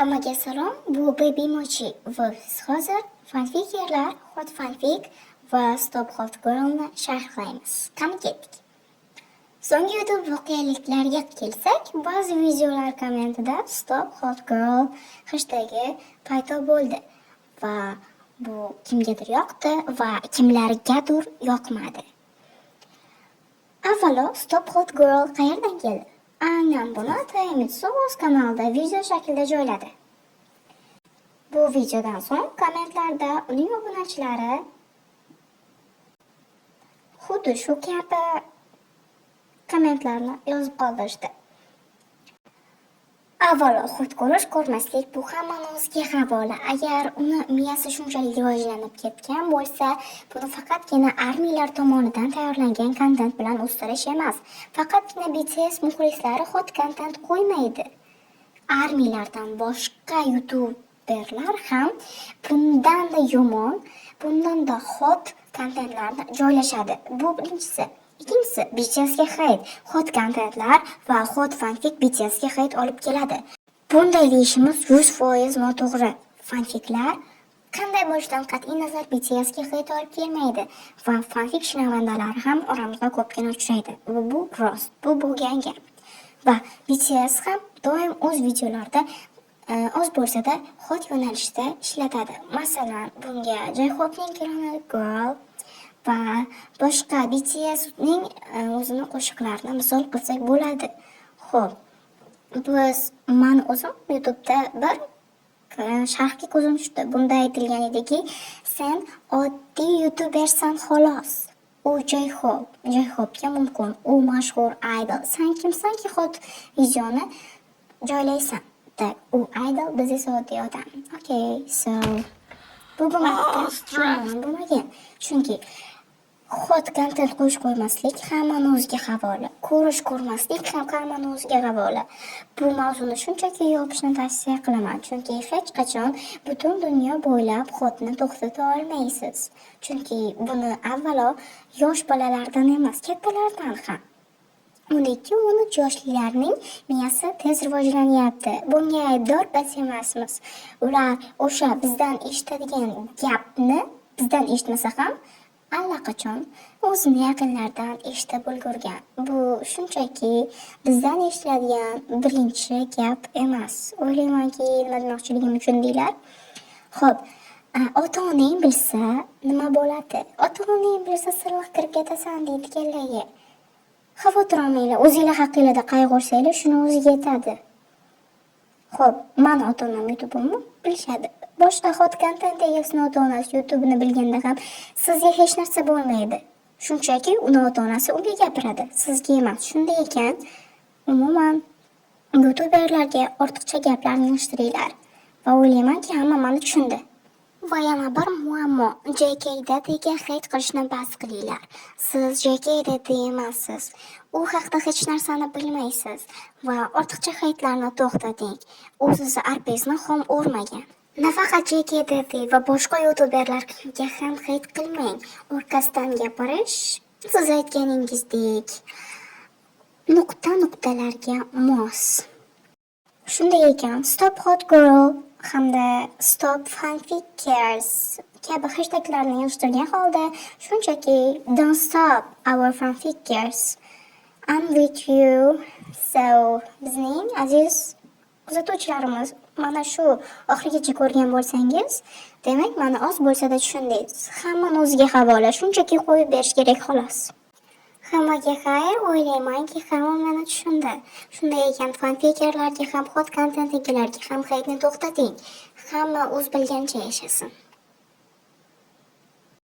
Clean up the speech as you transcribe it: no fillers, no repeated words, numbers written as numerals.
Hammaga salom, bu Baby Mochi va biz hozir fanfikerlar, hot fanfic va Stop Hot Girl'ni sharhlaymiz. Qani ketdik. So'nggi YouTube voqeliklarga kelsak, ba'zi videolar kommentida Stop Hot Girl hashtagi paydo bo'ldi va bu kimgadir yoqdi va kimlargadir yoqmadi. Avvalo Stop Hot Girl qayerdan keldi? Aynan buni Taemitsu o'z kanalida video shaklida joyladi. Bu videodan so'ng kommentlarda uning obunachilari xuddi shu kabi kommentlarni yozib qoldirishdi. Avvalo, xud ko'rish ko'rmaslik bu hammani o'ziga havola. Agar uni miyasi shunchalik rivojlanib ketgan bo'lsa, buni faqatgina armiyalar tomonidan tayyorlangan kontent bilan o'stirish emas. Faqatgina BTS muxlislari hot kontent qo'ymaydi. Armiyalardan boshqa YouTuberlar ham bundan-da yomon, bundan-da hot kontentlarni joylashadi. Bu birinchisi. Ikkinchisi, BTSga hate. Hot kontentlar va hot fanfic BTSga hate olib keladi. Bunday deyishimiz 100% noto'g'ri. Fanfiklar qanday bo'lishidan qat'iy nazar BTSga hate olib kelmaydi va fanfic shinavandalari ham oramizda ko'pgina uchraydi. Bu rost, bu bo'lgan gap. Va BTS ham doim o'z videolarida oz bo'lsa-da hot yo'nalishda ishlatadi. Masalan, bunga J-Hopening Girl va boshqa BTSning o'zini qo'shiqlarini misol qilsak bo'ladi. Xo'p, men o'zim YouTube'da bir sharhga ko'zim tushdi. Bunda aytilgan ediki, sen oddiy YouTubersan xolos. U J-Hope'ga mumkin. U mashhur idol. Sen kimsanki hot videoni joylaysan? U idol, biz esa oddiy odam. Okay, so bu bo'lmagan. Chunki hot content qo'ymaslik hammani o'ziga havola. Ko'rmaslik ham hammani o'ziga havola. Bu mavzuni shunchaki yopishni tavsiya qilaman. Chunki hech qachon butun dunyo bo'ylab hotni to'xtata olmaysiz. Chunki buni avvalo yosh bolalardan emas, kattalardan ham. 12-13 yoshlilarning miyasi tez rivojlanyapti. Bunga aybdor biz emasmiz. Ular o'sha bizdan eshitadigan gapni bizdan eshitmasa ham allaqachon o'zini yaqinlaridan eshitib ulgurgan. Bu shunchaki bizdan eshitiladigan birinchi gap emas. O'ylaymanki, nima demoqchiligim uchun deylar. Xo'p, ota-onang bilsa nima bo'ladi? Ota-onang bilsa silliq kirib ketasan deydi kellaga. Xavotir olmanglar, o'zingizlar haqingizda qayg'ursanglar, shuni o'ziga yetadi. Xo'p, men ota-onam YouTube'imni bilishadi. Boshqa hot content egasini ota-onasi YouTube'ni bilganda ham sizga hech narsa bo'lmaydi. Shunchaki uni ota-onasi unga gapiradi, sizga emas. Shunday ekan, umuman YouTuberlarga ortiqcha gaplarni yig'ishtiringlar va o'ylaymanki, hamma meni tushundi. Va yana bir muammo, JK Daddy'ga hate qilishni bas qilinglar. Siz JK Daddy emassiz. U haqida hech narsani bilmaysiz va ortiqcha hate'larni to'xtating. U sizni arpangizni xom o'rmagan. Nafaqat JK Daddy va boshqa YouTuberlarga ham hate qilmang. Orqasidan gapirish, siz aytganingizdek, nuqta-nuqtalarga mos. Shunday ekan, Stop Hot Girl hamda Stop Fanfickers kabi hashtaglarni yig'ishtirgan holda shunchaki Don't Stop Our Fanfickers, I'm with you. So, bizning aziz kuzatuvchilarimiz, mana shu oxirigacha ko'rgan bo'lsangiz, demak, meni oz bo'lsa-da tushundingiz. Hammani o'ziga havola, shunchaki qo'yib berish kerak xolos. Hammaga xayr, o'ylaymanki, hamma meni tushundi. Shunday ekan, fanfikerlarga ham, hot content egalariga ham hate'ni to'xtating. Hamma o'z bilgancha yashasin.